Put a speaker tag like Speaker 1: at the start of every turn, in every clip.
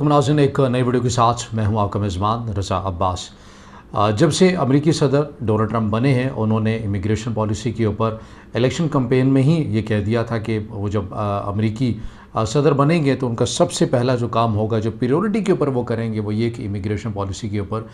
Speaker 1: नाज़रीन, एक नई वीडियो के साथ मैं हूं आपका मेज़बान रज़ा अब्बास। जब से अमेरिकी सदर डोनाल्ड ट्रंप बने हैं, उन्होंने इमिग्रेशन पॉलिसी के ऊपर इलेक्शन कैंपेन में ही ये कह दिया था कि वो जब अमेरिकी सदर बनेंगे तो उनका सबसे पहला जो काम होगा, जो प्रायोरिटी के ऊपर वो करेंगे, वो ये कि इमिग्रेशन पॉलिसी के ऊपर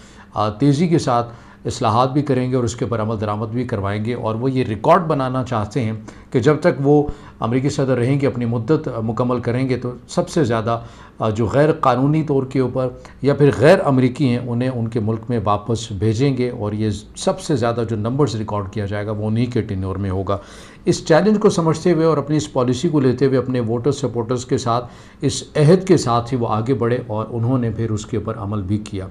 Speaker 1: तेज़ी के साथ इस्लाहात भी करेंगे और उसके ऊपर अमल दरामद भी करवाएंगे। और वो ये रिकॉर्ड बनाना चाहते हैं कि जब तक वो अमेरिकी सदर रहेंगे, अपनी मुद्दत मुकम्मल करेंगे, तो सबसे ज़्यादा जो गैर कानूनी तौर के ऊपर या फिर गैर अमरीकी हैं, उन्हें उनके मुल्क में वापस भेजेंगे। और ये सबसे ज़्यादा जो नंबर्स रिकॉर्ड किया जाएगा वो उन्हीं के टेन्योर में होगा। इस चैलेंज को समझते हुए और अपनी इस पॉलिसी को लेते हुए अपने वोटर्स सपोर्टर्स के साथ इस अहद के साथ ही वो आगे बढ़े और उन्होंने फिर उसके ऊपर अमल भी किया।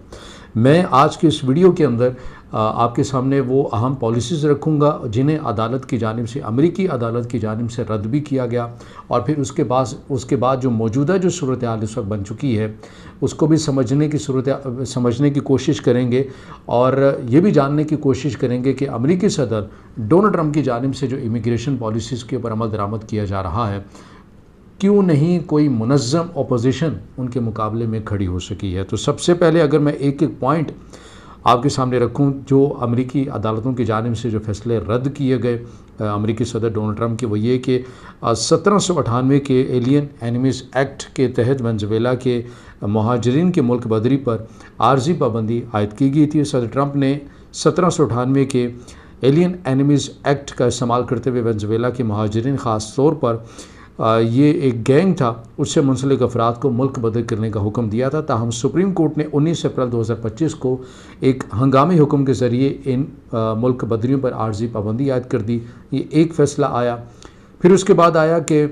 Speaker 1: मैं आज के इस वीडियो के अंदर आपके सामने वो अहम पॉलिसीज़ रखूँगा जिन्हें अदालत की जानिब से, अमेरिकी अदालत की जानिब से रद्द भी किया गया। और फिर उसके बाद जो मौजूदा जो सूरत हाल इस वक्त बन चुकी है, उसको भी समझने की कोशिश करेंगे। और ये भी जानने की कोशिश करेंगे कि अमेरिकी सदर डोनाल्ड ट्रंप की जानिब से जो इमिग्रेशन पॉलिसीज़ के ऊपर अमल दरामद किया जा रहा है, क्यों नहीं कोई मुनज़्ज़म अपोजिशन उनके मुकाबले में खड़ी हो सकी है। तो सबसे पहले अगर मैं एक एक पॉइंट आपके सामने रखूं, जो अमेरिकी अदालतों की जानिब से जो फैसले रद्द किए गए अमेरिकी सदर डोनाल्ड ट्रंप के, वो ये कि 1798 के एलियन एनिमीज़ एक्ट के तहत वेनेज़ुएला के महाजरीन के मुल्क बदरी पर आर्जी पाबंदी आयद की गई थी। सदर ट्रंप ने 1798 के एलियन एनिमीज़ एक्ट का इस्तेमाल करते हुए वेनेज़ुएला के महाजरीन ख़ास तौर पर ये एक गैंग था, उससे मुंसलिक अफराद को मुल्क बदर करने का हुक्म दिया था। ताहम सुप्रीम कोर्ट ने 19 अप्रैल 2025 को एक हंगामी हुक्म के ज़रिए इन मुल्क बदरियों पर आर्जी पाबंदी आयद कर दी। ये एक फ़ैसला आया। फिर उसके बाद आया कि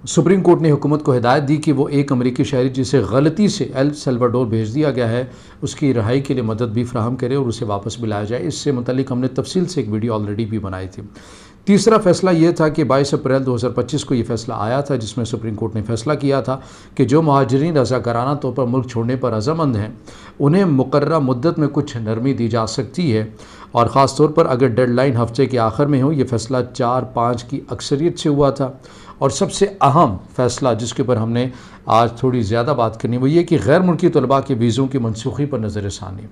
Speaker 1: सुप्रीम कोर्ट ने हुकूमत को हिदायत दी कि वो एक अमेरिकी शहरी जिसे गलती से एल सल्वाडोर भेज दिया गया है, उसकी रिहाई के लिए मदद भी फराहम करे और उसे वापस भी लाया जाए। इससे मुतल्लिक हमने तफसील से एक वीडियो ऑलरेडी भी बनाई थी। तीसरा फ़ैसला ये था कि 22 अप्रैल 2025 को ये फ़ैसला आया था, जिसमें सुप्रीम कोर्ट ने फ़ैसला किया था कि जो महाजरीन रज़ाकाराना तौर पर मुल्क छोड़ने पर रज़ामंद हैं, उन्हें मुकर्ररा मुद्दत में कुछ नरमी दी जा सकती है। और ख़ास तौर पर अगर डेडलाइन हफ्ते के आखिर में हो। ये फ़ैसला 4-5 की अक्सरियत से हुआ था। और सबसे अहम फ़ैसला जिसके ऊपर हमने आज थोड़ी ज़्यादा बात करनी, वो ये कि गैर मुल्की तलबा के वीज़ों की मनसूखी पर नज़रसानी,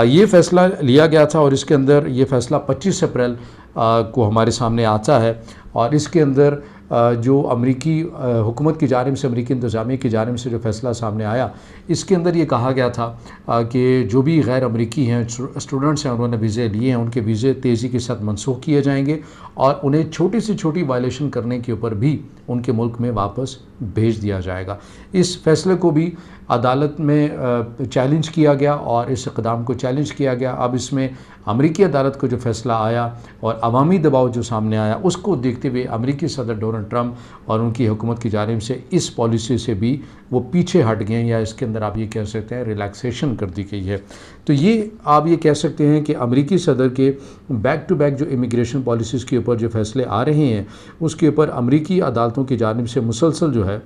Speaker 1: ये फ़ैसला लिया गया था। और इसके अंदर ये फ़ैसला 25 अप्रैल को हमारे सामने आता है। और इसके अंदर जो अमेरिकी हुकूमत की जानिब से, अमेरिकी इंतज़ामिया की जानिब से जो फ़ैसला सामने आया, इसके अंदर ये कहा गया था कि जो भी गैर अमेरिकी हैं, स्टूडेंट्स हैं, उन्होंने वीज़े लिए हैं, उनके वीज़े तेज़ी के साथ मनसूख किए जाएंगे और उन्हें छोटी से छोटी वायलेशन करने के ऊपर भी उनके मुल्क में वापस भेज दिया जाएगा। इस फ़ैसले को भी अदालत में चैलेंज किया गया और इस इक़दाम को चैलेंज किया गया। अब इसमें अमेरिकी अदालत को जो फ़ैसला आया और अवामी दबाव जो सामने आया, उसको देखते हुए अमेरिकी सदर डोनाल्ड ट्रंप और उनकी हुकूमत की जानिब से इस पॉलिसी से भी वो पीछे हट गए हैं, या इसके अंदर आप ये कह सकते हैं रिलैक्सेशन कर दी गई है। तो ये आप ये कह सकते हैं कि अमेरिकी सदर के बैक टू बैक जो इमिग्रेशन पॉलिसीज़ के ऊपर जो फ़ैसले आ रहे हैं, उसके ऊपर अमेरिकी अदालतों की जानिब से मुसलसल जो है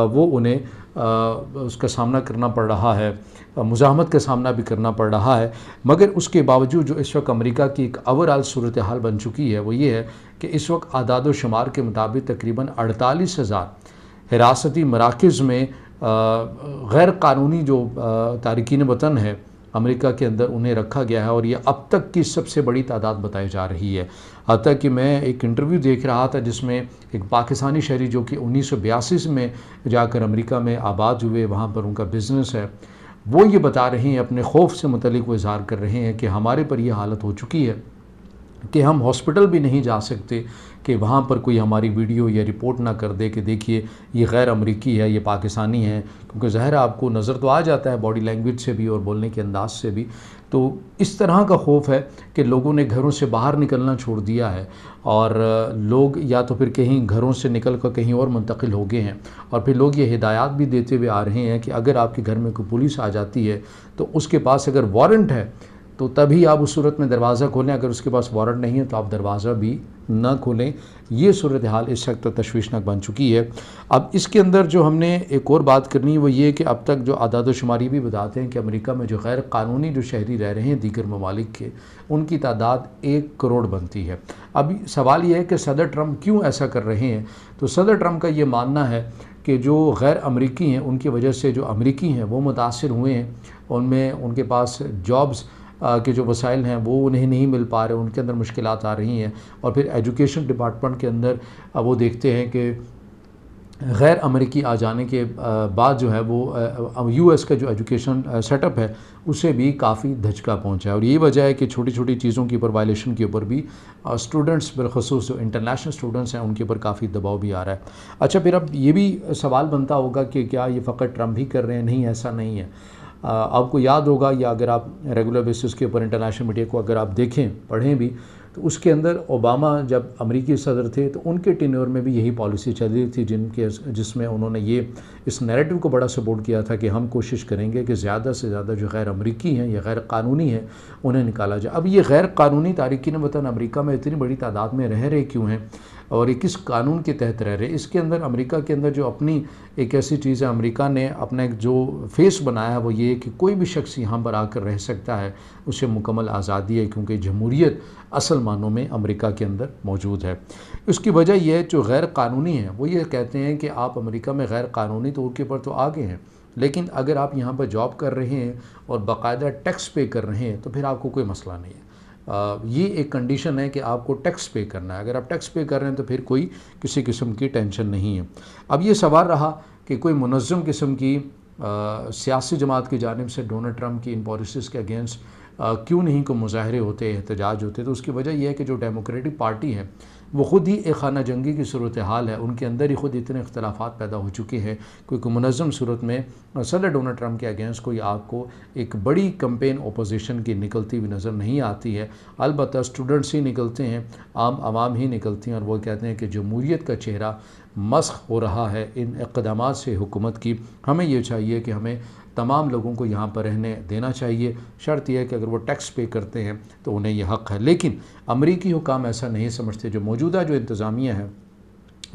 Speaker 1: वो उन्हें उसका सामना करना पड़ रहा है, मुज़ाहमत का सामना भी करना पड़ रहा है। मगर उसके बावजूद जो इस वक्त अमेरिका की एक ओवरऑल सूरत हाल बन चुकी है, वो ये है कि इस वक्त आदाद व शुमार के मुताबिक तकरीबन 48,000 हिरासती मराकज़ में गैर कानूनी जो तारकीन वतन है अमेरिका के अंदर, उन्हें रखा गया है। और ये अब तक की सबसे बड़ी तादाद बताई जा रही है। हालांकि कि मैं एक इंटरव्यू देख रहा था जिसमें एक पाकिस्तानी शहरी जो कि 1982 में जाकर अमेरिका में आबाद हुए, वहाँ पर उनका बिज़नेस है, वो ये बता रहे हैं, अपने खौफ से मुतल्लिक वो इज़हार कर रहे हैं कि हमारे पर यह हालत हो चुकी है कि हम हॉस्पिटल भी नहीं जा सकते कि वहाँ पर कोई हमारी वीडियो या रिपोर्ट ना कर दे कि देखिए ये गैर अमरीकी है, ये पाकिस्तानी है। क्योंकि ज़ाहिर आपको नज़र तो आ जाता है बॉडी लैंग्वेज से भी और बोलने के अंदाज से भी। तो इस तरह का खौफ है कि लोगों ने घरों से बाहर निकलना छोड़ दिया है और लोग या तो फिर कहीं घरों से निकल कर कहीं और मुंतकिल हो गए हैं। और फिर लोग ये हिदायत भी देते हुए आ रहे हैं कि अगर आपके घर में कोई पुलिस आ जाती है तो उसके पास अगर वारंट है तो तभी आप उस सूरत में दरवाज़ा खोलें, अगर उसके पास वारंट नहीं है तो आप दरवाज़ा भी ना खोलें। ये सूरत हाल इस वक्त तशवीशनाक बन चुकी है। अब इसके अंदर जो हमने एक और बात करनी है वो ये कि अब तक जो आदाद शुमारी भी बताते हैं कि अमेरिका में जो गैर कानूनी जो शहरी रह रहे हैं दीगर ममालिक के, उनकी तादाद 1 करोड़ बनती है। अब सवाल ये है कि सदर ट्रंप क्यों ऐसा कर रहे हैं। तो सदर ट्रंप का ये मानना है کہ جو غیر امریکی ہیں ان کی وجہ سے جو امریکی ہیں وہ متاثر ہوئے ہیں، ان میں ان کے پاس جابز کے جو وسائل ہیں وہ انہیں نہیں مل پا رہے، ان کے اندر مشکلات آ رہی ہیں، اور پھر ایجوکیشن ڈپارٹمنٹ کے اندر وہ دیکھتے ہیں کہ غیر امریکی آ جانے کے بعد جو ہے وہ یو ایس کا جو ایجوکیشن سیٹ اپ ہے اسے بھی کافی دھچکا پہنچا ہے، اور یہی وجہ ہے کہ چھوٹی چھوٹی چیزوں کے اوپر وائلیشن کے اوپر بھی اسٹوڈنٹس بالخصوص جو انٹرنیشنل اسٹوڈنٹس ہیں ان کے اوپر کافی دباؤ بھی آ رہا ہے۔ اچھا، پھر اب یہ بھی سوال بنتا ہوگا کہ کیا یہ فقط ٹرمپ ہی کر رہے ہیں؟ نہیں، ایسا نہیں ہے۔ آپ کو یاد ہوگا، یا اگر آپ ریگولر بیسس کے اوپر انٹرنیشنل میڈیا کو اگر آپ دیکھیں پڑھیں بھی، تو اس کے اندر اوباما جب امریکی صدر تھے تو ان کے ٹینیور میں بھی یہی پالیسی چل رہی تھی، جس میں انہوں نے اس نیریٹو کو بڑا سپورٹ کیا تھا کہ ہم کوشش کریں گے کہ زیادہ سے زیادہ جو غیر امریکی ہیں یا غیر قانونی ہیں انہیں نکالا جائے۔ اب یہ غیر قانونی تارکین وطن امریکہ میں اتنی بڑی تعداد میں رہ رہے کیوں ہیں، اور یہ کس قانون کے تحت رہ رہے؟ اس کے اندر امریکہ کے اندر جو اپنی ایک ایسی چیز ہے، امریکہ نے اپنا ایک جو فیس بنایا ہے وہ یہ کہ کوئی بھی شخص یہاں پر آ کر رہ سکتا ہے، اسے مکمل آزادی ہے، کیونکہ جمہوریت اصل معنوں میں امریکہ کے اندر موجود ہے۔ اس کی وجہ یہ ہے جو غیر قانونی ہیں وہ یہ کہتے ہیں کہ آپ امریکہ میں غیر قانونی طور کے پر تو آگے ہیں، لیکن اگر آپ یہاں پر جاب کر رہے ہیں اور باقاعدہ ٹیکس پے کر رہے ہیں تو پھر آپ کو کوئی مسئلہ نہیں ہے۔ یہ ایک کنڈیشن ہے کہ آپ کو ٹیکس پے کرنا ہے، اگر آپ ٹیکس پے کر رہے ہیں تو پھر کوئی کسی قسم کی ٹینشن نہیں ہے۔ اب یہ سوال رہا کہ کوئی منظم قسم کی سیاسی جماعت کی جانب سے ڈونلڈ ٹرمپ کی ان پالیسیز کے اگینسٹ کیوں نہیں کوئی مظاہرے ہوتے، احتجاج ہوتے؟ تو اس کی وجہ یہ ہے کہ جو ڈیموکریٹک پارٹی ہے وہ خود ہی ایک خانہ جنگی کی صورتحال ہے، ان کے اندر ہی خود اتنے اختلافات پیدا ہو چکے ہیں، کوئی منظم صورت میں صدر ڈونلڈ ٹرمپ کے اگینسٹ کوئی آپ کو ایک بڑی کمپین اپوزیشن کی نکلتی ہوئی نظر نہیں آتی ہے۔ البتہ اسٹوڈنٹس ہی نکلتے ہیں، عام عوام ہی نکلتی ہیں، اور وہ کہتے ہیں کہ جمہوریت کا چہرہ مسخ ہو رہا ہے ان اقدامات سے حکومت کی، ہمیں یہ چاہیے کہ ہمیں تمام لوگوں کو یہاں پر رہنے دینا چاہیے، شرط یہ ہے کہ اگر وہ ٹیکس پے کرتے ہیں تو انہیں یہ حق ہے۔ لیکن امریکی حکام ایسا نہیں سمجھتے، جو موجودہ جو انتظامیہ ہے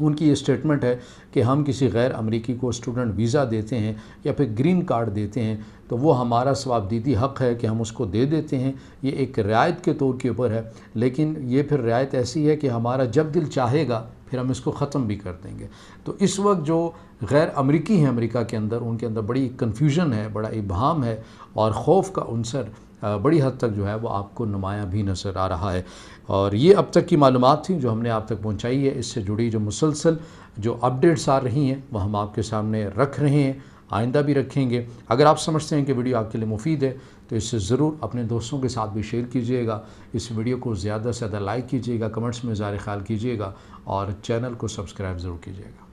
Speaker 1: ان کی یہ اسٹیٹمنٹ ہے کہ ہم کسی غیر امریکی کو اسٹوڈنٹ ویزا دیتے ہیں یا پھر گرین کارڈ دیتے ہیں تو وہ ہمارا ثوابدیدی حق ہے کہ ہم اس کو دے دیتے ہیں، یہ ایک رعایت کے طور کے اوپر ہے، لیکن یہ پھر رعایت ایسی ہے کہ ہمارا جب دل چاہے گا پھر ہم اس کو ختم بھی کر دیں گے۔ تو اس وقت جو غیر امریکی ہیں امریکہ کے اندر، ان کے اندر بڑی کنفیوژن ہے، بڑا ابہام ہے، اور خوف کا عنصر بڑی حد تک جو ہے وہ آپ کو نمایاں بھی نظر آ رہا ہے۔ اور یہ اب تک کی معلومات تھیں جو ہم نے آپ تک پہنچائی ہے، اس سے جڑی جو مسلسل جو اپڈیٹس آ رہی ہیں وہ ہم آپ کے سامنے رکھ رہے ہیں، آئندہ بھی رکھیں گے۔ اگر آپ سمجھتے ہیں کہ ویڈیو آپ کے لیے مفید ہے تو اس سے ضرور اپنے دوستوں کے ساتھ بھی شیئر کیجئے گا، اس ویڈیو کو زیادہ سے زیادہ لائک کیجئے گا، کمنٹس میں اظہار خیال کیجئے گا، اور چینل کو سبسکرائب ضرور کیجئے گا۔